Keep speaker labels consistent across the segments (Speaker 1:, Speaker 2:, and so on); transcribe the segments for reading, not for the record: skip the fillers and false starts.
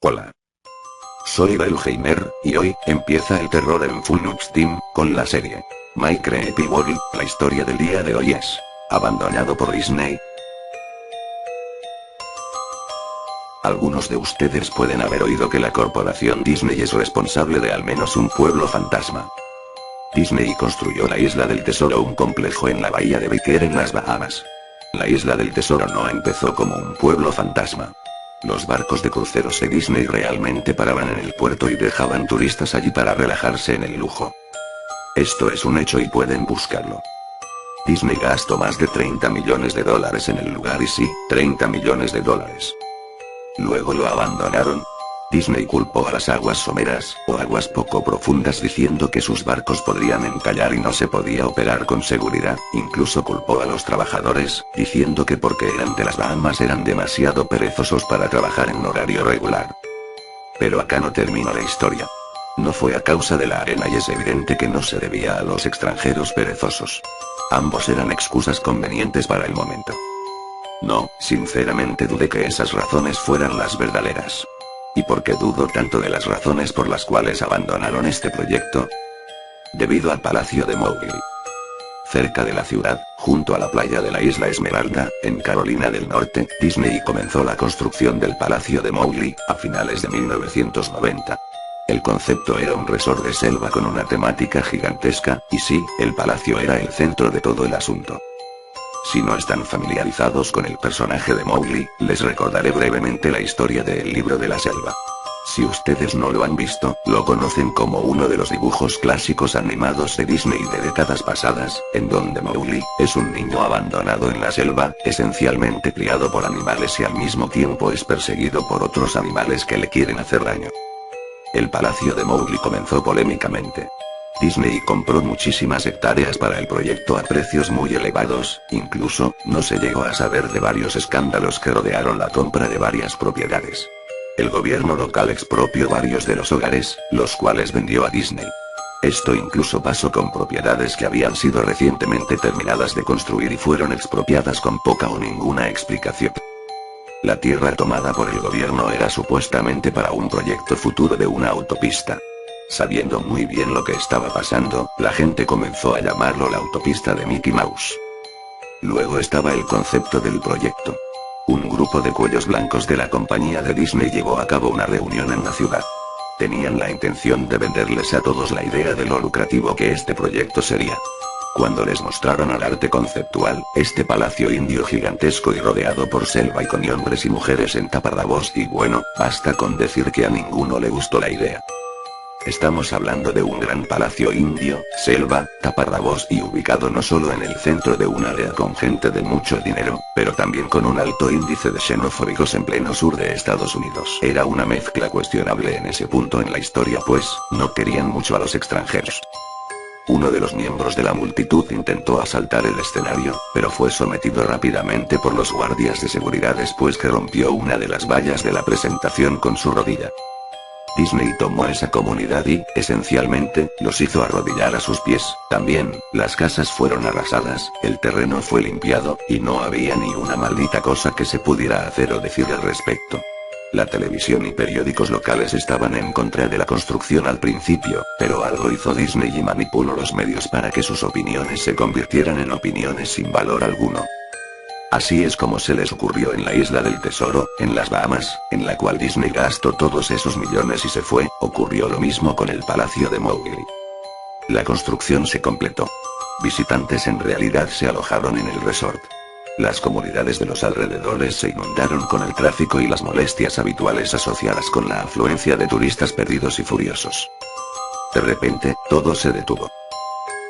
Speaker 1: Hola. Soy Belheimer, y hoy empieza el terror en Full Nux Team, con la serie My Creepy World. La historia del día de hoy es abandonado por Disney. Algunos de ustedes pueden haber oído que la corporación Disney es responsable de al menos un pueblo fantasma. Disney construyó la Isla del Tesoro, un complejo en la bahía de Baker en las Bahamas. La Isla del Tesoro no empezó como un pueblo fantasma. Los barcos de cruceros de Disney realmente paraban en el puerto y dejaban turistas allí para relajarse en el lujo. Esto es un hecho y pueden buscarlo. Disney gastó más de 30 millones de dólares en el lugar, y sí, 30 millones de dólares. Luego lo abandonaron. Disney culpó a las aguas someras, o aguas poco profundas, diciendo que sus barcos podrían encallar y no se podía operar con seguridad. Incluso culpó a los trabajadores, diciendo que porque eran de las Bahamas eran demasiado perezosos para trabajar en horario regular. Pero acá no termina la historia. No fue a causa de la arena, y es evidente que no se debía a los extranjeros perezosos. Ambos eran excusas convenientes para el momento. No, sinceramente dudé que esas razones fueran las verdaderas. ¿Y por qué dudo tanto de las razones por las cuales abandonaron este proyecto? Debido al Palacio de Mowgli. Cerca de la ciudad, junto a la playa de la Isla Esmeralda, en Carolina del Norte, Disney comenzó la construcción del Palacio de Mowgli, a finales de 1990. El concepto era un resort de selva con una temática gigantesca, y sí, el palacio era el centro de todo el asunto. Si no están familiarizados con el personaje de Mowgli, les recordaré brevemente la historia de El Libro de la Selva. Si ustedes no lo han visto, lo conocen como uno de los dibujos clásicos animados de Disney de décadas pasadas, en donde Mowgli es un niño abandonado en la selva, esencialmente criado por animales y al mismo tiempo es perseguido por otros animales que le quieren hacer daño. El Palacio de Mowgli comenzó polémicamente. Disney compró muchísimas hectáreas para el proyecto a precios muy elevados, incluso, no se llegó a saber de varios escándalos que rodearon la compra de varias propiedades. El gobierno local expropió varios de los hogares, los cuales vendió a Disney. Esto incluso pasó con propiedades que habían sido recientemente terminadas de construir y fueron expropiadas con poca o ninguna explicación. La tierra tomada por el gobierno era supuestamente para un proyecto futuro de una autopista. Sabiendo muy bien lo que estaba pasando, la gente comenzó a llamarlo la autopista de Mickey Mouse. Luego estaba el concepto del proyecto. Un grupo de cuellos blancos de la compañía de Disney llevó a cabo una reunión en la ciudad. Tenían la intención de venderles a todos la idea de lo lucrativo que este proyecto sería. Cuando les mostraron el arte conceptual, este palacio indio gigantesco y rodeado por selva y con hombres y mujeres en taparrabos, y bueno, basta con decir que a ninguno le gustó la idea. Estamos hablando de un gran palacio indio, selva, taparrabos y ubicado no solo en el centro de un área con gente de mucho dinero, pero también con un alto índice de xenofóbicos en pleno sur de Estados Unidos. Era una mezcla cuestionable en ese punto en la historia, pues, no querían mucho a los extranjeros. Uno de los miembros de la multitud intentó asaltar el escenario, pero fue sometido rápidamente por los guardias de seguridad después que rompió una de las vallas de la presentación con su rodilla. Disney tomó esa comunidad y, esencialmente, los hizo arrodillar a sus pies. También, las casas fueron arrasadas, el terreno fue limpiado, y no había ni una maldita cosa que se pudiera hacer o decir al respecto. La televisión y periódicos locales estaban en contra de la construcción al principio, pero algo hizo Disney y manipuló los medios para que sus opiniones se convirtieran en opiniones sin valor alguno. Así es como se les ocurrió en la Isla del Tesoro, en las Bahamas, en la cual Disney gastó todos esos millones y se fue. Ocurrió lo mismo con el Palacio de Mowgli. La construcción se completó. Visitantes en realidad se alojaron en el resort. Las comunidades de los alrededores se inundaron con el tráfico y las molestias habituales asociadas con la afluencia de turistas perdidos y furiosos. De repente, todo se detuvo.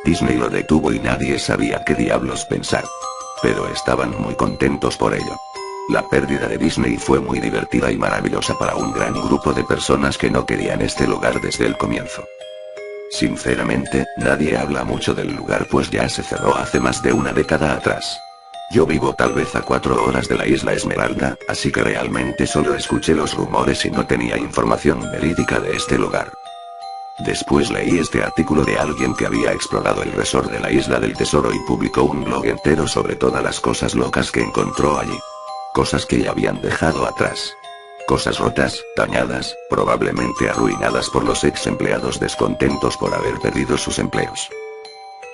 Speaker 1: Disney lo detuvo y nadie sabía qué diablos pensar. Pero estaban muy contentos por ello. La pérdida de Disney fue muy divertida y maravillosa para un gran grupo de personas que no querían este lugar desde el comienzo. Sinceramente, nadie habla mucho del lugar pues ya se cerró hace más de una década atrás. Yo vivo tal vez a 4 horas de la Isla Esmeralda, así que realmente solo escuché los rumores y no tenía información verídica de este lugar. Después leí este artículo de alguien que había explorado el resort de la Isla del Tesoro y publicó un blog entero sobre todas las cosas locas que encontró allí. Cosas que ya habían dejado atrás. Cosas rotas, dañadas, probablemente arruinadas por los ex empleados descontentos por haber perdido sus empleos.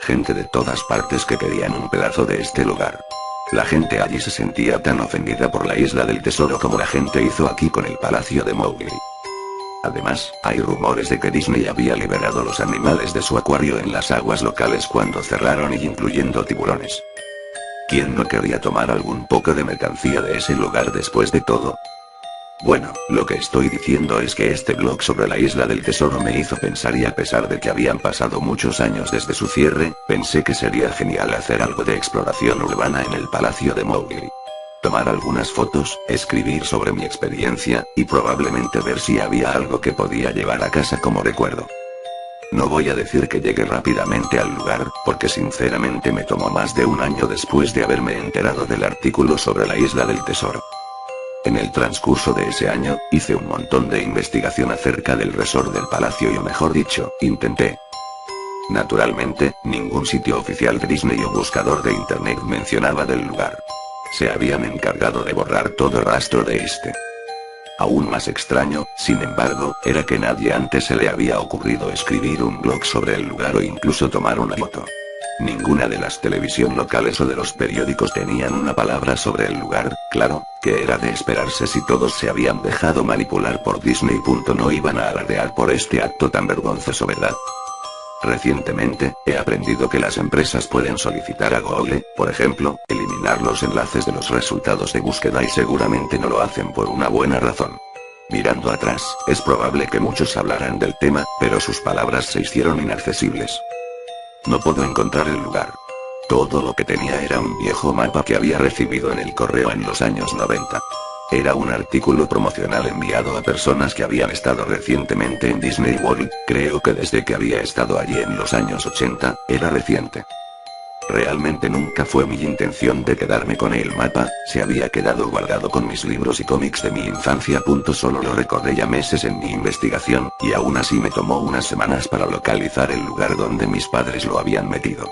Speaker 1: Gente de todas partes que querían un pedazo de este lugar. La gente allí se sentía tan ofendida por la isla del tesoro como la gente hizo aquí con el palacio de Mowgli. Además, hay rumores de que Disney había liberado los animales de su acuario en las aguas locales cuando cerraron, y incluyendo tiburones. ¿Quién no querría tomar algún poco de mercancía de ese lugar después de todo? Bueno, lo que estoy diciendo es que este blog sobre la isla del tesoro me hizo pensar, y a pesar de que habían pasado muchos años desde su cierre, pensé que sería genial hacer algo de exploración urbana en el palacio de Mowgli. Tomar algunas fotos, escribir sobre mi experiencia, y probablemente ver si había algo que podía llevar a casa como recuerdo. No voy a decir que llegué rápidamente al lugar, porque sinceramente me tomó más de un año después de haberme enterado del artículo sobre la isla del tesoro. En el transcurso de ese año, hice un montón de investigación acerca del resort del palacio, y mejor dicho, intenté. Naturalmente, ningún sitio oficial de Disney o buscador de internet mencionaba del lugar. Se habían encargado de borrar todo rastro de este. Aún más extraño, sin embargo, era que nadie antes se le había ocurrido escribir un blog sobre el lugar o incluso tomar una foto. Ninguna de las televisión locales o de los periódicos tenían una palabra sobre el lugar. Claro, que era de esperarse si todos se habían dejado manipular por Disney. No iban a alardear por este acto tan vergonzoso, ¿verdad? Recientemente, he aprendido que las empresas pueden solicitar a Google, por ejemplo, eliminar los enlaces de los resultados de búsqueda, y seguramente no lo hacen por una buena razón. Mirando atrás, es probable que muchos hablaran del tema, pero sus palabras se hicieron inaccesibles. No puedo encontrar el lugar. Todo lo que tenía era un viejo mapa que había recibido en el correo en los años 90. Era un artículo promocional enviado a personas que habían estado recientemente en Disney World, creo que desde que había estado allí en los años 80, era reciente. Realmente nunca fue mi intención de quedarme con el mapa, se había quedado guardado con mis libros y cómics de mi infancia. Solo lo recordé ya meses en mi investigación, y aún así me tomó unas semanas para localizar el lugar donde mis padres lo habían metido.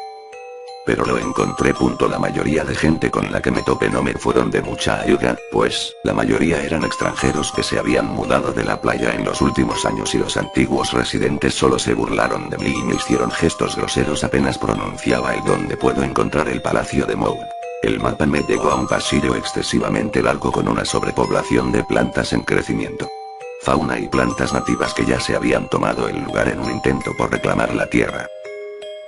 Speaker 1: Pero lo encontré. La mayoría de gente con la que me topé no me fueron de mucha ayuda, pues, la mayoría eran extranjeros que se habían mudado de la playa en los últimos años, y los antiguos residentes solo se burlaron de mí y me hicieron gestos groseros apenas pronunciaba el dónde puedo encontrar el palacio de Mowgli. El mapa me llegó a un pasillo excesivamente largo con una sobrepoblación de plantas en crecimiento. Fauna y plantas nativas que ya se habían tomado el lugar en un intento por reclamar la tierra.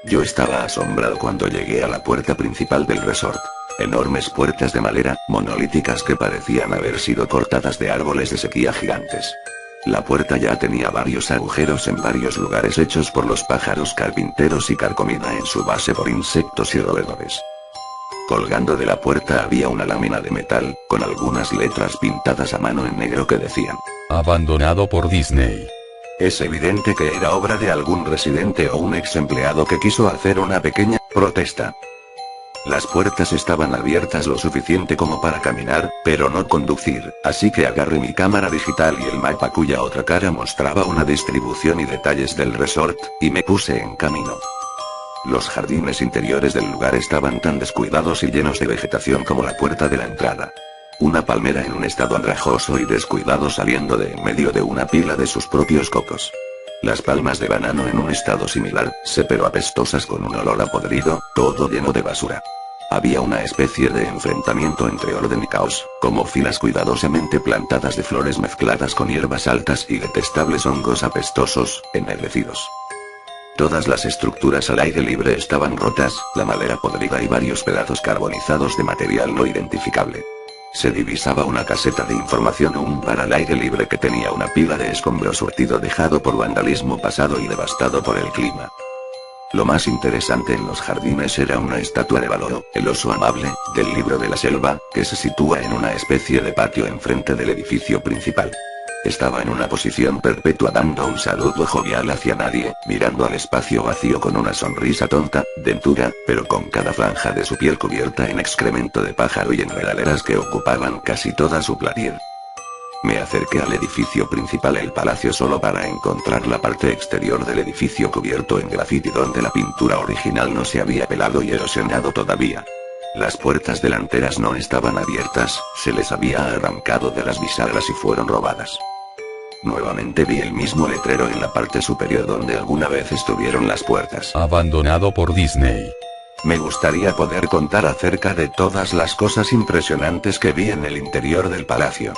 Speaker 1: Yo estaba asombrado cuando llegué a la puerta principal del resort. Enormes puertas de madera, monolíticas que parecían haber sido cortadas de árboles de sequía gigantes. La puerta ya tenía varios agujeros en varios lugares hechos por los pájaros carpinteros y carcomida en su base por insectos y roedores. Colgando de la puerta había una lámina de metal, con algunas letras pintadas a mano en negro que decían:
Speaker 2: abandonado por Disney.
Speaker 1: Es evidente que era obra de algún residente o un ex empleado que quiso hacer una pequeña protesta. Las puertas estaban abiertas lo suficiente como para caminar, pero no conducir, así que agarré mi cámara digital y el mapa cuya otra cara mostraba una distribución y detalles del resort, y me puse en camino. Los jardines interiores del lugar estaban tan descuidados y llenos de vegetación como la puerta de la entrada. Una palmera en un estado andrajoso y descuidado saliendo de en medio de una pila de sus propios cocos. Las palmas de banano en un estado similar, pero apestosas con un olor a podrido, todo lleno de basura. Había una especie de enfrentamiento entre orden y caos, como filas cuidadosamente plantadas de flores mezcladas con hierbas altas y detestables hongos apestosos, ennegrecidos. Todas las estructuras al aire libre estaban rotas, la madera podrida y varios pedazos carbonizados de material no identificable. Se divisaba una caseta de información o un bar al aire libre que tenía una pila de escombros surtido dejado por vandalismo pasado y devastado por el clima. Lo más interesante en los jardines era una estatua de Baloo, el oso amable, del libro de la selva, que se sitúa en una especie de patio enfrente del edificio principal. Estaba en una posición perpetua dando un saludo jovial hacia nadie, mirando al espacio vacío con una sonrisa tonta, dentura, pero con cada franja de su piel cubierta en excremento de pájaro y enredaderas que ocupaban casi toda su platier. Me acerqué al edificio principal, el palacio, solo para encontrar la parte exterior del edificio cubierto en grafiti donde la pintura original no se había pelado y erosionado todavía. Las puertas delanteras no estaban abiertas, se les había arrancado de las bisagras y fueron robadas. Nuevamente vi el mismo letrero en la parte superior donde alguna vez estuvieron las puertas.
Speaker 2: Abandonado por Disney.
Speaker 1: Me gustaría poder contar acerca de todas las cosas impresionantes que vi en el interior del palacio.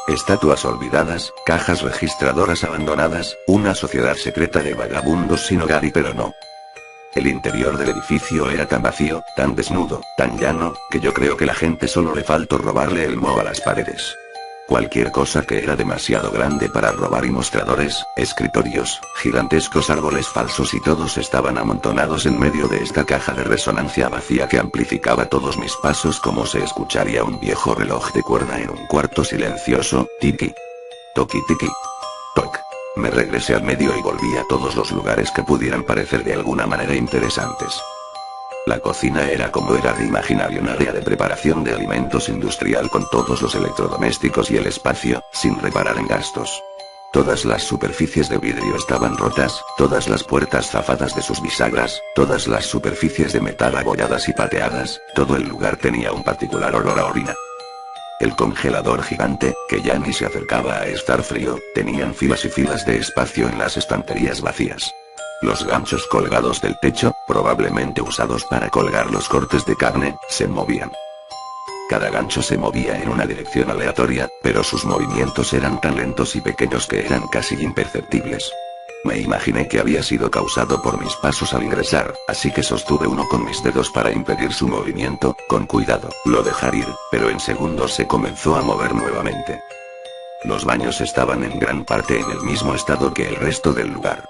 Speaker 1: Estatuas olvidadas, cajas registradoras abandonadas, una sociedad secreta de vagabundos sin hogar pero no. El interior del edificio era tan vacío, tan desnudo, tan llano, que yo creo que la gente solo le faltó robarle el moho a las paredes. Cualquier cosa que era demasiado grande para robar y mostradores, escritorios, gigantescos árboles falsos y todos estaban amontonados en medio de esta caja de resonancia vacía que amplificaba todos mis pasos como se escucharía un viejo reloj de cuerda en un cuarto silencioso, tiki. Toki tiki. Toc. Me regresé al medio y volví a todos los lugares que pudieran parecer de alguna manera interesantes. La cocina era como era de imaginario, un área de preparación de alimentos industrial con todos los electrodomésticos y el espacio, sin reparar en gastos. Todas las superficies de vidrio estaban rotas, todas las puertas zafadas de sus bisagras, todas las superficies de metal abolladas y pateadas, todo el lugar tenía un particular olor a orina. El congelador gigante, que ya ni se acercaba a estar frío, tenían filas y filas de espacio en las estanterías vacías. Los ganchos colgados del techo, probablemente usados para colgar los cortes de carne, se movían. Cada gancho se movía en una dirección aleatoria, pero sus movimientos eran tan lentos y pequeños que eran casi imperceptibles. Me imaginé que había sido causado por mis pasos al ingresar, así que sostuve uno con mis dedos para impedir su movimiento, con cuidado, lo dejé ir, pero en segundos se comenzó a mover nuevamente. Los baños estaban en gran parte en el mismo estado que el resto del lugar.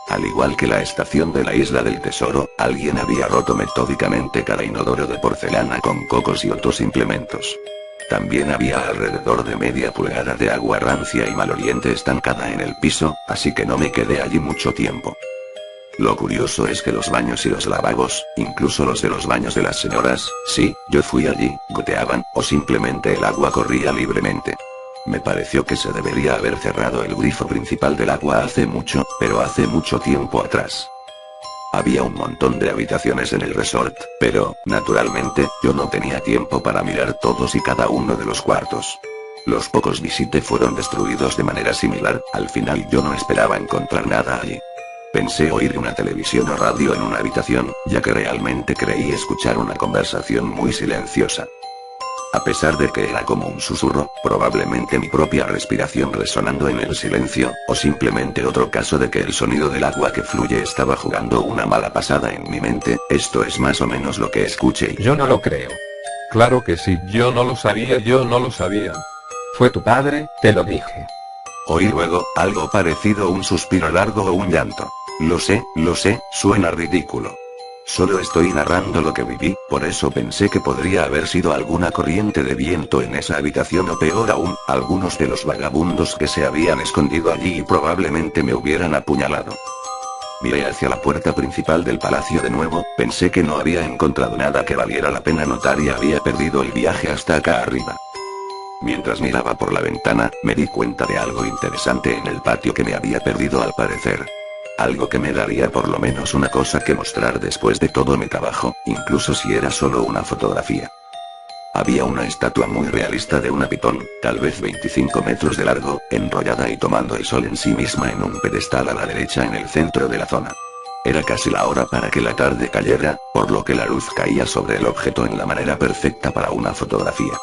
Speaker 1: Al igual que la estación de la Isla del Tesoro, alguien había roto metódicamente cada inodoro de porcelana con cocos y otros implementos. También había alrededor de media pulgada de agua rancia y maloliente estancada en el piso, así que no me quedé allí mucho tiempo. Lo curioso es que los baños y los lavabos, incluso los de los baños de las señoras, sí, yo fui allí, goteaban, o simplemente el agua corría libremente. Me pareció que se debería haber cerrado el grifo principal del agua hace mucho, pero hace mucho tiempo atrás. Había un montón de habitaciones en el resort, pero, naturalmente, yo no tenía tiempo para mirar todos y cada uno de los cuartos. Los pocos visité fueron destruidos de manera similar, al final yo no esperaba encontrar nada allí. Pensé oír una televisión o radio en una habitación, ya que realmente creí escuchar una conversación muy silenciosa. A pesar de que era como un susurro, probablemente mi propia respiración resonando en el silencio, o simplemente otro caso de que el sonido del agua que fluye estaba jugando una mala pasada en mi mente, esto es más o menos lo que escuché.
Speaker 3: Yo no lo creo. Claro que sí, yo no lo sabía. Fue tu padre, te lo dije.
Speaker 1: Oí luego, algo parecido a un suspiro largo o un llanto. Lo sé, suena ridículo. Solo estoy narrando lo que viví, por eso pensé que podría haber sido alguna corriente de viento en esa habitación o peor aún, algunos de los vagabundos que se habían escondido allí y probablemente me hubieran apuñalado. Miré hacia la puerta principal del palacio de nuevo, pensé que no había encontrado nada que valiera la pena notar y había perdido el viaje hasta acá arriba. Mientras miraba por la ventana, me di cuenta de algo interesante en el patio que me había perdido al parecer. Algo que me daría por lo menos una cosa que mostrar después de todo mi trabajo, incluso si era solo una fotografía. Había una estatua muy realista de una pitón, tal vez 25 metros de largo, enrollada y tomando el sol en sí misma en un pedestal a la derecha en el centro de la zona. Era casi la hora para que la tarde cayera, por lo que la luz caía sobre el objeto en la manera perfecta para una fotografía.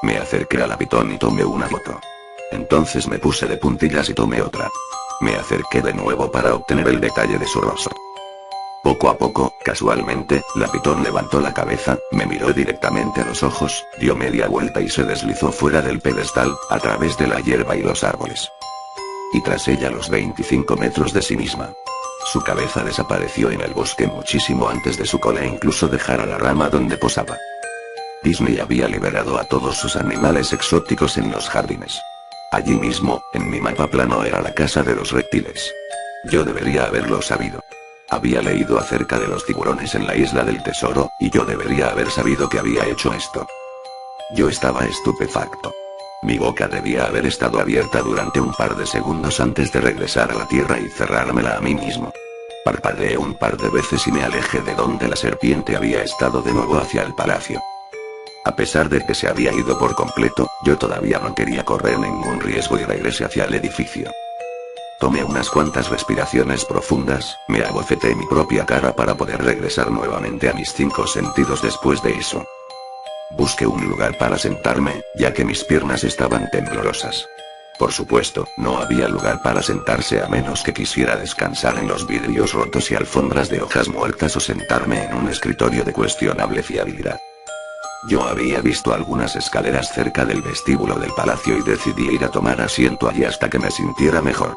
Speaker 1: Me acerqué a la pitón y tomé una foto. Entonces me puse de puntillas y tomé otra. Me acerqué de nuevo para obtener el detalle de su rostro. Poco a poco, casualmente, la pitón levantó la cabeza, me miró directamente a los ojos, dio media vuelta y se deslizó fuera del pedestal, a través de la hierba y los árboles. Y tras ella los 25 metros de sí misma. Su cabeza desapareció en el bosque muchísimo antes de su cola incluso dejar a la rama donde posaba. Disney había liberado a todos sus animales exóticos en los jardines. Allí mismo, en mi mapa plano era la casa de los reptiles. Yo debería haberlo sabido. Había leído acerca de los tiburones en la Isla del Tesoro, y yo debería haber sabido que había hecho esto. Yo estaba estupefacto. Mi boca debía haber estado abierta durante un par de segundos antes de regresar a la tierra y cerrármela a mí mismo. Parpadeé un par de veces y me alejé de donde la serpiente había estado de nuevo hacia el palacio. A pesar de que se había ido por completo, yo todavía no quería correr ningún riesgo y regresé hacia el edificio. Tomé unas cuantas respiraciones profundas, me abofeté mi propia cara para poder regresar nuevamente a mis 5 sentidos después de eso. Busqué un lugar para sentarme, ya que mis piernas estaban temblorosas. Por supuesto, no había lugar para sentarse a menos que quisiera descansar en los vidrios rotos y alfombras de hojas muertas o sentarme en un escritorio de cuestionable fiabilidad. Yo había visto algunas escaleras cerca del vestíbulo del palacio y decidí ir a tomar asiento allí hasta que me sintiera mejor.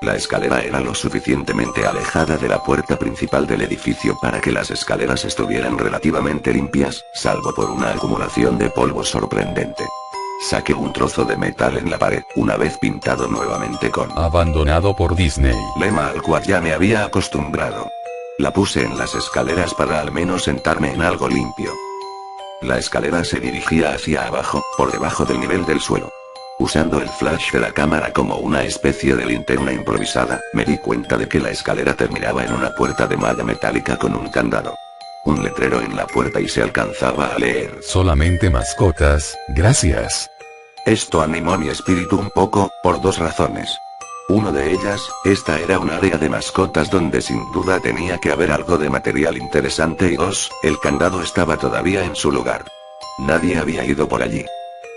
Speaker 1: La escalera era lo suficientemente alejada de la puerta principal del edificio para que las escaleras estuvieran relativamente limpias, salvo por una acumulación de polvo sorprendente. Saqué un trozo de metal en la pared, una vez pintado nuevamente con
Speaker 2: Abandonado por Disney.
Speaker 1: lema al cual ya me había acostumbrado. La puse en las escaleras para al menos sentarme en algo limpio. La escalera se dirigía hacia abajo, por debajo del nivel del suelo. Usando el flash de la cámara como una especie de linterna improvisada, me di cuenta de que la escalera terminaba en una puerta de malla metálica con un candado. Un letrero en la puerta y se alcanzaba a leer:
Speaker 2: Solamente mascotas, gracias.
Speaker 1: Esto animó mi espíritu un poco, por 2 razones. Una de ellas, esta era un área de mascotas donde sin duda tenía que haber algo de material interesante y 2, el candado estaba todavía en su lugar. Nadie había ido por allí.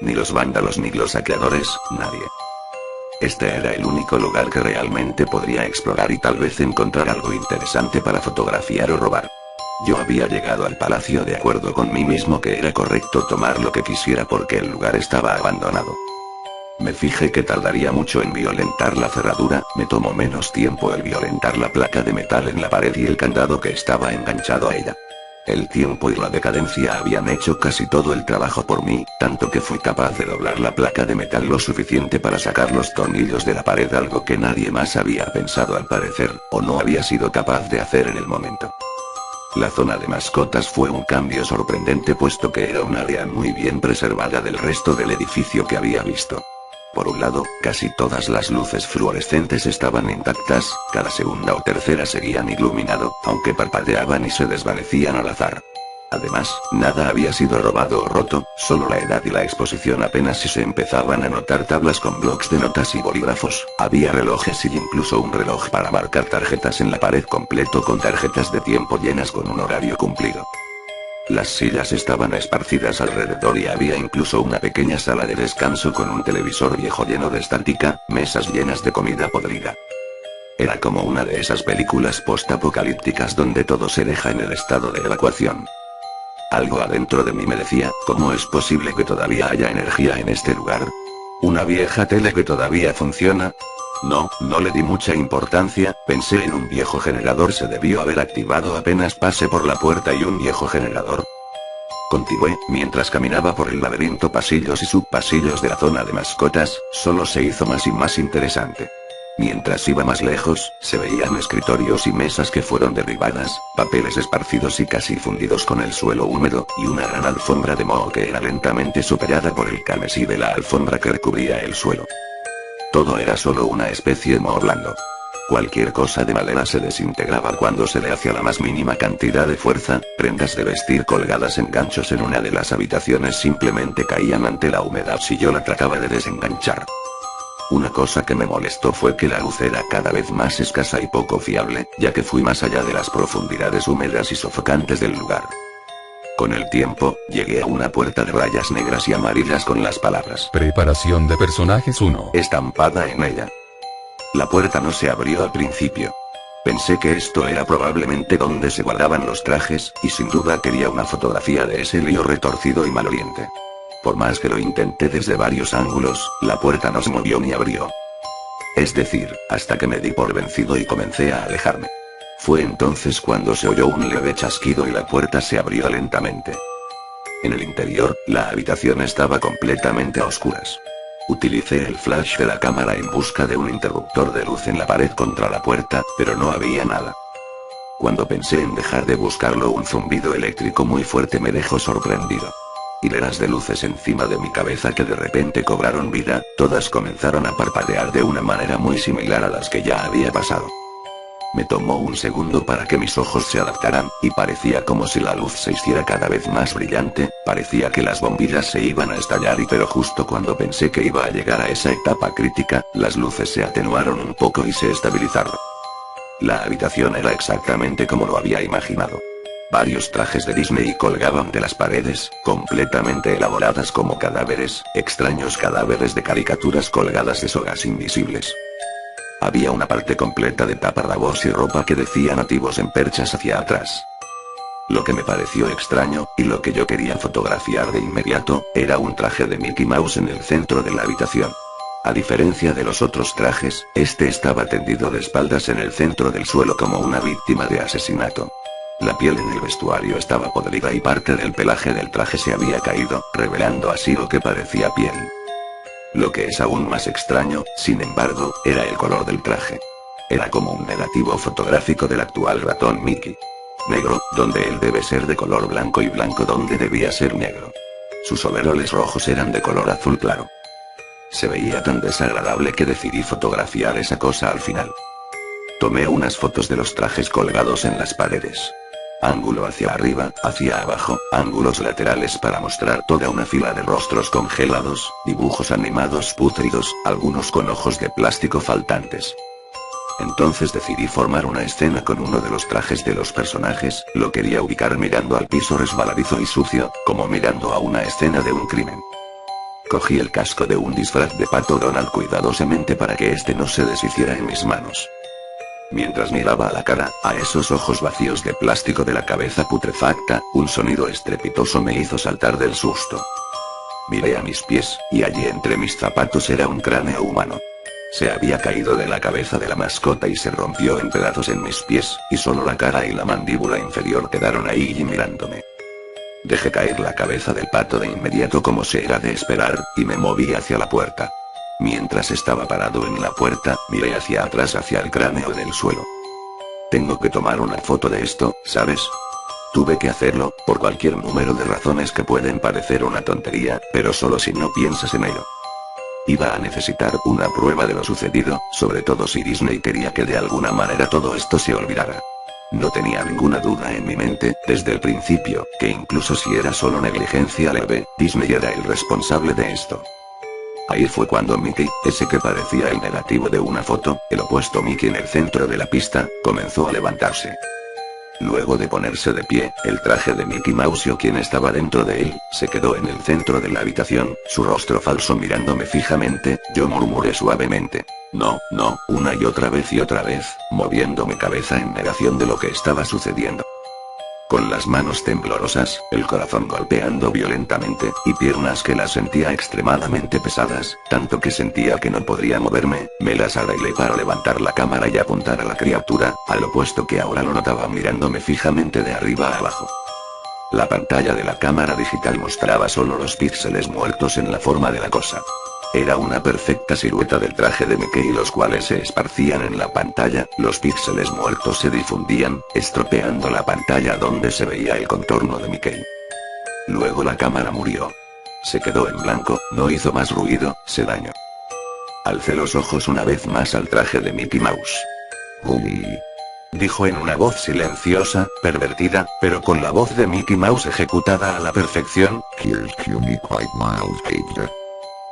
Speaker 1: Ni los vándalos ni los saqueadores, nadie. Este era el único lugar que realmente podría explorar y tal vez encontrar algo interesante para fotografiar o robar. Yo había llegado al palacio de acuerdo con mí mismo que era correcto tomar lo que quisiera porque el lugar estaba abandonado. Me fijé que tardaría mucho en violentar la cerradura, me tomó menos tiempo el violentar la placa de metal en la pared y el candado que estaba enganchado a ella. El tiempo y la decadencia habían hecho casi todo el trabajo por mí, tanto que fui capaz de doblar la placa de metal lo suficiente para sacar los tornillos de la pared, algo que nadie más había pensado al parecer, o no había sido capaz de hacer en el momento. La zona de mascotas fue un cambio sorprendente puesto que era un área muy bien preservada del resto del edificio que había visto. Por un lado, casi todas las luces fluorescentes estaban intactas, cada segunda o tercera seguían iluminado, aunque parpadeaban y se desvanecían al azar. Además, nada había sido robado o roto, solo la edad y la exposición apenas si se empezaban a notar tablas con blocs de notas y bolígrafos, había relojes y incluso un reloj para marcar tarjetas en la pared completo con tarjetas de tiempo llenas con un horario cumplido. Las sillas estaban esparcidas alrededor y había incluso una pequeña sala de descanso con un televisor viejo lleno de estática, mesas llenas de comida podrida. Era como una de esas películas post-apocalípticas donde todo se deja en el estado de evacuación. Algo adentro de mí me decía, ¿cómo es posible que todavía haya energía en este lugar? ¿Una vieja tele que todavía funciona? No le di mucha importancia, pensé en un viejo generador, se debió haber activado apenas pasé por la puerta y un viejo generador. Continué, mientras caminaba por el laberinto pasillos y subpasillos de la zona de mascotas, solo se hizo más y más interesante. Mientras iba más lejos, se veían escritorios y mesas que fueron derribadas, papeles esparcidos y casi fundidos con el suelo húmedo, y una gran alfombra de moho que era lentamente superada por el carmesí de la alfombra que recubría el suelo. Todo era solo una especie de moho blando. Cualquier cosa de madera se desintegraba cuando se le hacía la más mínima cantidad de fuerza, prendas de vestir colgadas en ganchos en una de las habitaciones simplemente caían ante la humedad si yo la trataba de desenganchar. Una cosa que me molestó fue que la luz era cada vez más escasa y poco fiable, ya que fui más allá de las profundidades húmedas y sofocantes del lugar. Con el tiempo, llegué a una puerta de rayas negras y amarillas con las palabras
Speaker 2: Preparación de personajes 1.
Speaker 1: estampada en ella. La puerta no se abrió al principio. Pensé que esto era probablemente donde se guardaban los trajes, y sin duda quería una fotografía de ese lío retorcido y maloliente. Por más que lo intenté desde varios ángulos, la puerta no se movió ni abrió. Es decir, hasta que me di por vencido y comencé a alejarme. Fue entonces cuando se oyó un leve chasquido y la puerta se abrió lentamente. En el interior, la habitación estaba completamente a oscuras. Utilicé el flash de la cámara en busca de un interruptor de luz en la pared contra la puerta, pero no había nada. Cuando pensé en dejar de buscarlo, un zumbido eléctrico muy fuerte me dejó sorprendido. Hileras de luces encima de mi cabeza que de repente cobraron vida, todas comenzaron a parpadear de una manera muy similar a las que ya había pasado. Me tomó un segundo para que mis ojos se adaptaran, y parecía como si la luz se hiciera cada vez más brillante, parecía que las bombillas se iban a estallar pero justo cuando pensé que iba a llegar a esa etapa crítica, las luces se atenuaron un poco y se estabilizaron. La habitación era exactamente como lo había imaginado. Varios trajes de Disney colgaban de las paredes, completamente elaboradas como cadáveres, extraños cadáveres de caricaturas colgadas de sogas invisibles. Había una parte completa de taparrabos y ropa que decía nativos en perchas hacia atrás. Lo que me pareció extraño, y lo que yo quería fotografiar de inmediato, era un traje de Mickey Mouse en el centro de la habitación. A diferencia de los otros trajes, este estaba tendido de espaldas en el centro del suelo como una víctima de asesinato. La piel en el vestuario estaba podrida y parte del pelaje del traje se había caído, revelando así lo que parecía piel. Lo que es aún más extraño, sin embargo, era el color del traje. Era como un negativo fotográfico del actual ratón Mickey. Negro, donde él debe ser de color blanco y blanco donde debía ser negro. Sus overoles rojos eran de color azul claro. Se veía tan desagradable que decidí fotografiar esa cosa al final. Tomé unas fotos de los trajes colgados en las paredes. Ángulo hacia arriba, hacia abajo, ángulos laterales para mostrar toda una fila de rostros congelados, dibujos animados pútridos, algunos con ojos de plástico faltantes. Entonces decidí formar una escena con uno de los trajes de los personajes, lo quería ubicar mirando al piso resbaladizo y sucio, como mirando a una escena de un crimen. Cogí el casco de un disfraz de Pato Donald cuidadosamente para que este no se deshiciera en mis manos. Mientras miraba a la cara, a esos ojos vacíos de plástico de la cabeza putrefacta, un sonido estrepitoso me hizo saltar del susto. Miré a mis pies, y allí entre mis zapatos era un cráneo humano. Se había caído de la cabeza de la mascota y se rompió en pedazos en mis pies, y solo la cara y la mandíbula inferior quedaron ahí y mirándome. Dejé caer la cabeza del pato de inmediato como se era de esperar, y me moví hacia la puerta. Mientras estaba parado en la puerta, miré hacia atrás hacia el cráneo en el suelo. Tengo que tomar una foto de esto, ¿sabes? Tuve que hacerlo, por cualquier número de razones que pueden parecer una tontería, pero solo si no piensas en ello. Iba a necesitar una prueba de lo sucedido, sobre todo si Disney quería que de alguna manera todo esto se olvidara. No tenía ninguna duda en mi mente, desde el principio, que incluso si era solo negligencia leve, Disney era el responsable de esto. Ahí fue cuando Mickey, ese que parecía el negativo de una foto, el opuesto Mickey en el centro de la pista, comenzó a levantarse. Luego de ponerse de pie, el traje de Mickey Mouse o quien estaba dentro de él, se quedó en el centro de la habitación, su rostro falso mirándome fijamente, yo murmuré suavemente. No, no, una y otra vez, moviendo mi cabeza en negación de lo que estaba sucediendo. Con las manos temblorosas, el corazón golpeando violentamente, y piernas que las sentía extremadamente pesadas, tanto que sentía que no podría moverme, me las arreglé para levantar la cámara y apuntar a la criatura, al opuesto que ahora lo notaba mirándome fijamente de arriba a abajo. La pantalla de la cámara digital mostraba solo los píxeles muertos en la forma de la cosa. Era una perfecta silueta del traje de Mickey los cuales se esparcían en la pantalla, los píxeles muertos se difundían, estropeando la pantalla donde se veía el contorno de Mickey. Luego la cámara murió. Se quedó en blanco, no hizo más ruido, se dañó. Alcé los ojos una vez más al traje de Mickey Mouse. «Uy», dijo en una voz silenciosa, pervertida, pero con la voz de Mickey Mouse ejecutada a la perfección.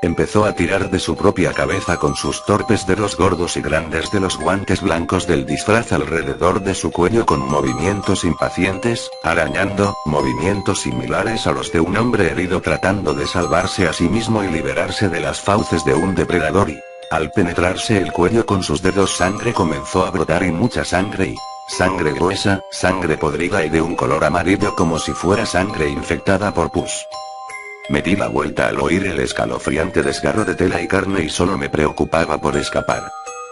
Speaker 1: Empezó a tirar de su propia cabeza con sus torpes dedos gordos y grandes de los guantes blancos del disfraz alrededor de su cuello con movimientos impacientes, arañando, movimientos similares a los de un hombre herido tratando de salvarse a sí mismo y liberarse de las fauces de un depredador y, al penetrarse el cuello con sus dedos sangre comenzó a brotar y mucha sangre y... sangre gruesa, sangre podrida y de un color amarillo como si fuera sangre infectada por pus. Me di la vuelta al oír el escalofriante desgarro de tela y carne y solo me preocupaba por escapar.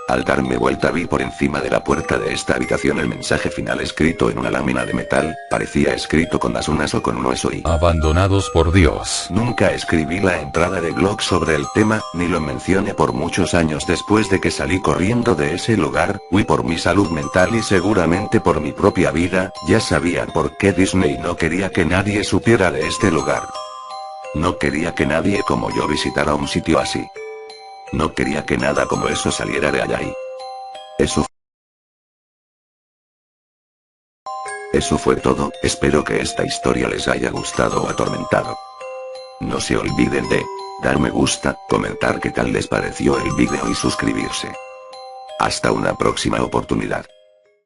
Speaker 1: Al darme vuelta vi por encima de la puerta de esta habitación el mensaje final escrito en una lámina de metal, parecía escrito con las unas o con un hueso y...
Speaker 2: Abandonados por Dios.
Speaker 1: Nunca escribí la entrada de blog sobre el tema, ni lo mencioné por muchos años después de que salí corriendo de ese lugar, huí por mi salud mental y seguramente por mi propia vida, ya sabía por qué Disney no quería que nadie supiera de este lugar. No quería que nadie como yo visitara un sitio así. No quería que nada como eso saliera de allá y... eso Eso fue todo, espero que esta historia les haya gustado o atormentado. No se olviden de dar me gusta, comentar qué tal les pareció el vídeo y suscribirse. Hasta una próxima oportunidad.